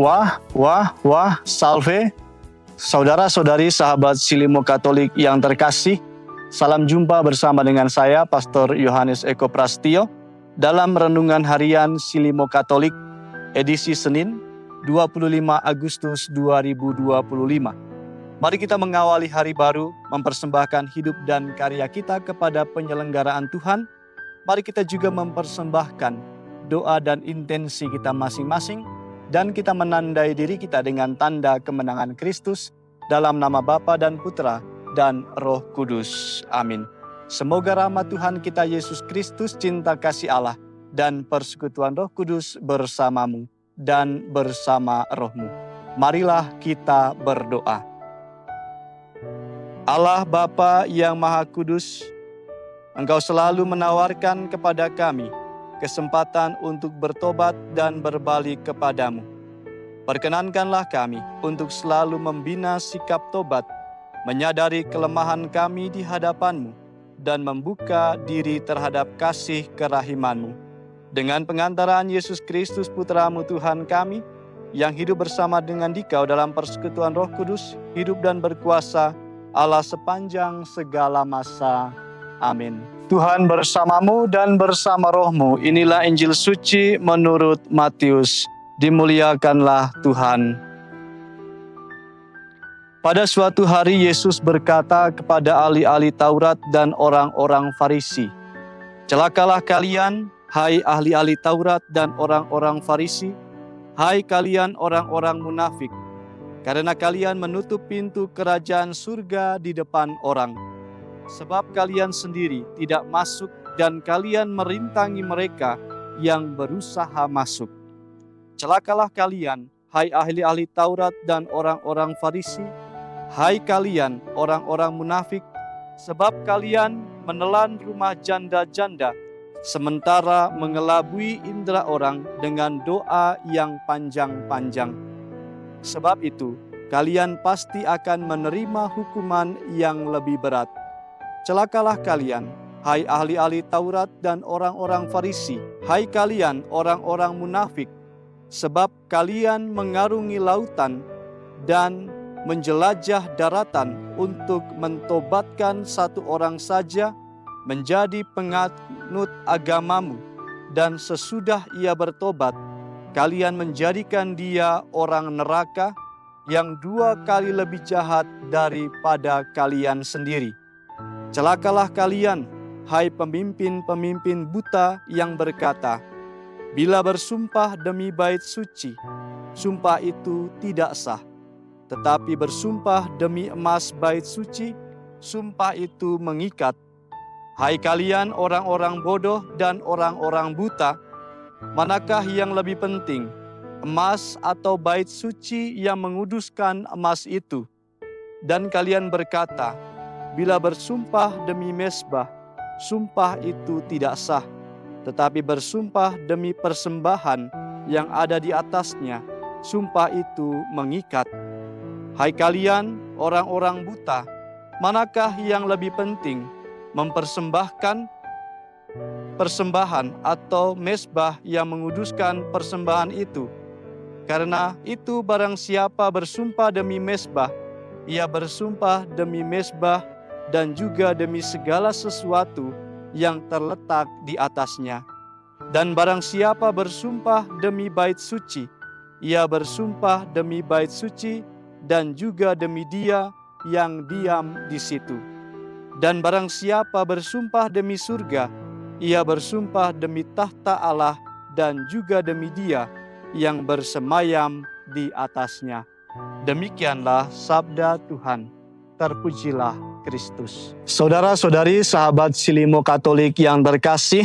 Wah, salve. Saudara-saudari sahabat Silimo Katolik yang terkasih, salam jumpa bersama dengan saya, Pastor Yohanes Eko Prastio, dalam Renungan Harian Silimo Katolik, edisi Senin, 25 Agustus 2025. Mari kita mengawali hari baru, mempersembahkan hidup dan karya kita kepada penyelenggaraan Tuhan. Mari kita juga mempersembahkan doa dan intensi kita masing-masing, dan kita menandai diri kita dengan tanda kemenangan Kristus dalam nama Bapa dan Putra dan Roh Kudus. Amin. Semoga rahmat Tuhan kita Yesus Kristus, cinta kasih Allah, dan persekutuan Roh Kudus bersamamu dan bersama rohmu. Marilah kita berdoa. Allah Bapa yang Maha Kudus, Engkau selalu menawarkan kepada kami kesempatan untuk bertobat dan berbalik kepadamu. Perkenankanlah kami untuk selalu membina sikap tobat, menyadari kelemahan kami di hadapan-Mu, dan membuka diri terhadap kasih kerahiman-Mu. Dengan pengantaraan Yesus Kristus Putra-Mu Tuhan kami, yang hidup bersama dengan Dikau dalam persekutuan Roh Kudus, hidup dan berkuasa Allah sepanjang segala masa. Amin. Tuhan bersamamu dan bersama rohmu. Inilah Injil suci menurut Matius. Dimuliakanlah Tuhan. Pada suatu hari Yesus berkata kepada ahli-ahli Taurat dan orang-orang Farisi, "Celakalah kalian, hai ahli-ahli Taurat dan orang-orang Farisi, hai kalian orang-orang munafik, karena kalian menutup pintu kerajaan surga di depan orang. Sebab kalian sendiri tidak masuk dan kalian merintangi mereka yang berusaha masuk. Celakalah kalian, hai ahli-ahli Taurat dan orang-orang Farisi, hai kalian orang-orang munafik, sebab kalian menelan rumah janda-janda, sementara mengelabui indera orang dengan doa yang panjang-panjang. Sebab itu, kalian pasti akan menerima hukuman yang lebih berat. Celakalah kalian, hai ahli-ahli Taurat dan orang-orang Farisi, hai kalian orang-orang munafik, sebab kalian mengarungi lautan dan menjelajah daratan untuk mentobatkan satu orang saja menjadi penganut agamamu, dan sesudah ia bertobat, kalian menjadikan dia orang neraka yang 2 kali lebih jahat daripada kalian sendiri. Celakalah kalian, hai pemimpin-pemimpin buta yang berkata, bila bersumpah demi bait suci, sumpah itu tidak sah. Tetapi bersumpah demi emas bait suci, sumpah itu mengikat. Hai kalian orang-orang bodoh dan orang-orang buta, manakah yang lebih penting, emas atau bait suci yang menguduskan emas itu? Dan kalian berkata, bila bersumpah demi mezbah, sumpah itu tidak sah. Tetapi bersumpah demi persembahan yang ada di atasnya, sumpah itu mengikat. Hai kalian orang-orang buta, manakah yang lebih penting, mempersembahkan persembahan atau mezbah yang menguduskan persembahan itu? Karena itu barang siapa bersumpah demi mezbah, ia bersumpah demi mezbah dan juga demi segala sesuatu yang terletak di atasnya. Dan barang siapa bersumpah demi bait suci, ia bersumpah demi bait suci dan juga demi dia yang diam di situ. Dan barang siapa bersumpah demi surga, ia bersumpah demi tahta Allah dan juga demi dia yang bersemayam di atasnya." Demikianlah sabda Tuhan. Terpujilah Kristus. Saudara-saudari sahabat Silimo Katolik yang terkasih,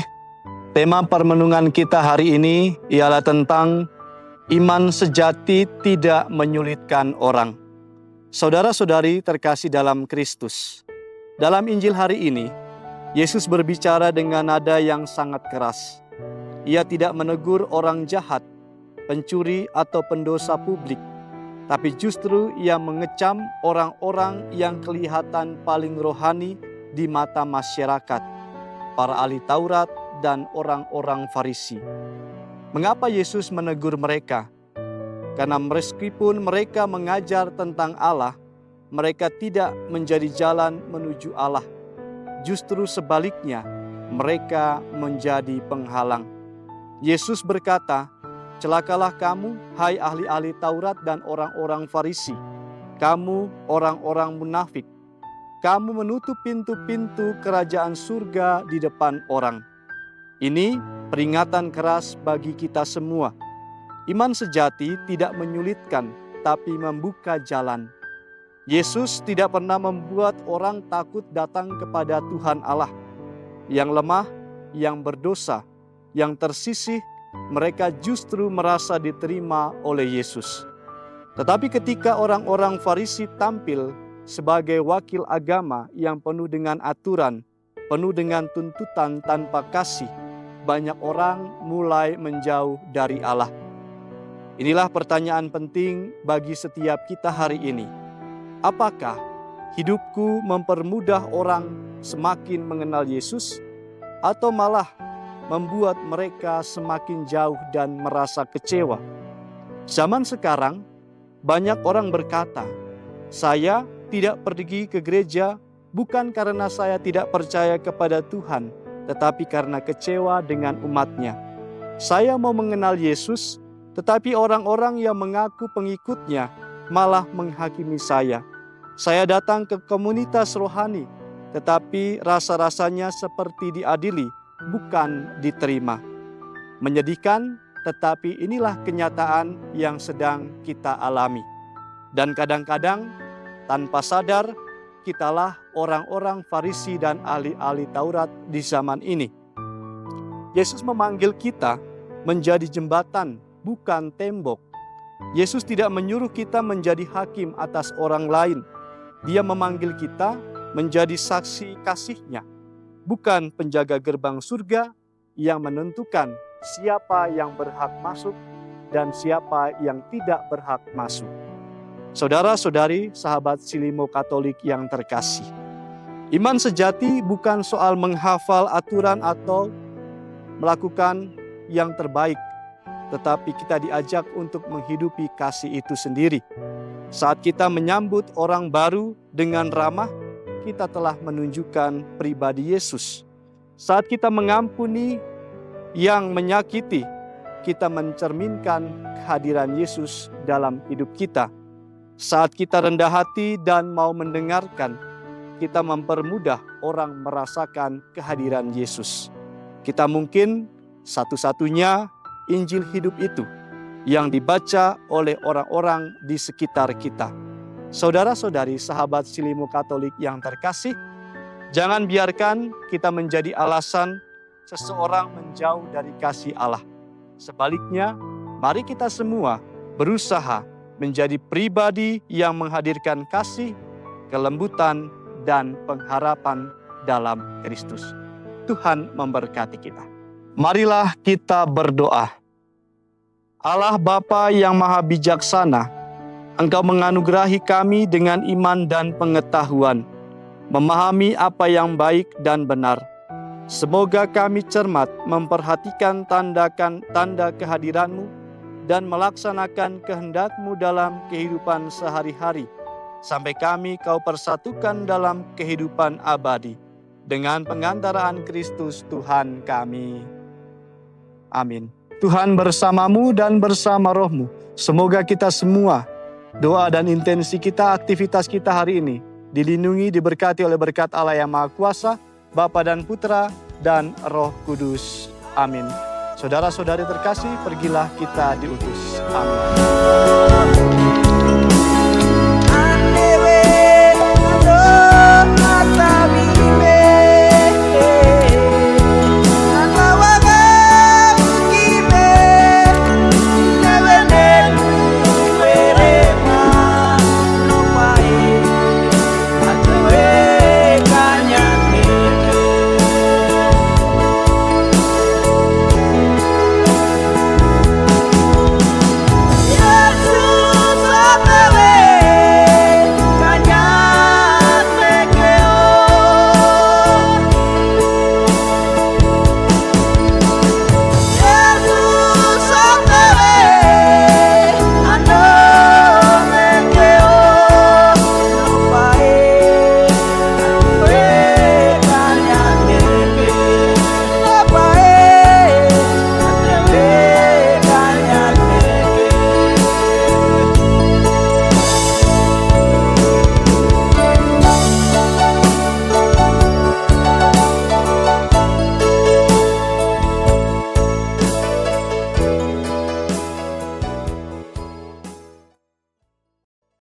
tema permenungan kita hari ini ialah tentang iman sejati tidak menyulitkan orang. Saudara-saudari terkasih dalam Kristus, dalam Injil hari ini, Yesus berbicara dengan nada yang sangat keras. Ia tidak menegur orang jahat, pencuri atau pendosa publik, tapi justru ia mengecam orang-orang yang kelihatan paling rohani di mata masyarakat, para ahli Taurat dan orang-orang Farisi. Mengapa Yesus menegur mereka? Karena meskipun mereka mengajar tentang Allah, mereka tidak menjadi jalan menuju Allah. Justru sebaliknya, mereka menjadi penghalang. Yesus berkata, "Celakalah kamu, hai ahli-ahli Taurat dan orang-orang Farisi. Kamu orang-orang munafik. Kamu menutup pintu-pintu kerajaan surga di depan orang." Ini peringatan keras bagi kita semua. Iman sejati tidak menyulitkan, tapi membuka jalan. Yesus tidak pernah membuat orang takut datang kepada Tuhan Allah. Yang lemah, yang berdosa, yang tersisih, mereka justru merasa diterima oleh Yesus. Tetapi ketika orang-orang Farisi tampil sebagai wakil agama yang penuh dengan aturan, penuh dengan tuntutan tanpa kasih, banyak orang mulai menjauh dari Allah. Inilah pertanyaan penting bagi setiap kita hari ini. Apakah hidupku mempermudah orang semakin mengenal Yesus, atau malah membuat mereka semakin jauh dan merasa kecewa? Zaman sekarang, banyak orang berkata, "Saya tidak pergi ke gereja bukan karena saya tidak percaya kepada Tuhan, tetapi karena kecewa dengan umatnya. Saya mau mengenal Yesus, tetapi orang-orang yang mengaku pengikutnya malah menghakimi saya. Saya datang ke komunitas rohani, tetapi rasa-rasanya seperti diadili, bukan diterima." Menyedihkan, tetapi inilah kenyataan yang sedang kita alami. Dan kadang-kadang, tanpa sadar, kitalah orang-orang Farisi dan ahli-ahli Taurat di zaman ini. Yesus memanggil kita menjadi jembatan, bukan tembok. Yesus tidak menyuruh kita menjadi hakim atas orang lain. Dia memanggil kita menjadi saksi kasih-Nya, bukan penjaga gerbang surga yang menentukan siapa yang berhak masuk dan siapa yang tidak berhak masuk. Saudara-saudari, sahabat Silimo Katolik yang terkasih, iman sejati bukan soal menghafal aturan atau melakukan yang terbaik, tetapi kita diajak untuk menghidupi kasih itu sendiri. Saat kita menyambut orang baru dengan ramah, kita telah menunjukkan pribadi Yesus. Saat kita mengampuni yang menyakiti, kita mencerminkan kehadiran Yesus dalam hidup kita. Saat kita rendah hati dan mau mendengarkan, kita mempermudah orang merasakan kehadiran Yesus. Kita mungkin satu-satunya Injil hidup itu yang dibaca oleh orang-orang di sekitar kita. Saudara-saudari, sahabat Silimo Katolik yang terkasih, jangan biarkan kita menjadi alasan seseorang menjauh dari kasih Allah. Sebaliknya, mari kita semua berusaha menjadi pribadi yang menghadirkan kasih, kelembutan, dan pengharapan dalam Kristus. Tuhan memberkati kita. Marilah kita berdoa. Allah Bapa yang Maha Bijaksana, Engkau menganugerahi kami dengan iman dan pengetahuan, memahami apa yang baik dan benar. Semoga kami cermat memperhatikan tanda kehadiran-Mu dan melaksanakan kehendak-Mu dalam kehidupan sehari-hari, sampai kami Kau persatukan dalam kehidupan abadi dengan pengantaraan Kristus Tuhan kami. Amin. Tuhan bersamamu dan bersama rohmu. Semoga kita semua, doa dan intensi kita, aktivitas kita hari ini dilindungi, diberkati oleh berkat Allah yang Maha Kuasa, Bapa dan Putra dan Roh Kudus. Amin. Saudara-saudari terkasih, pergilah kita diutus. Amin.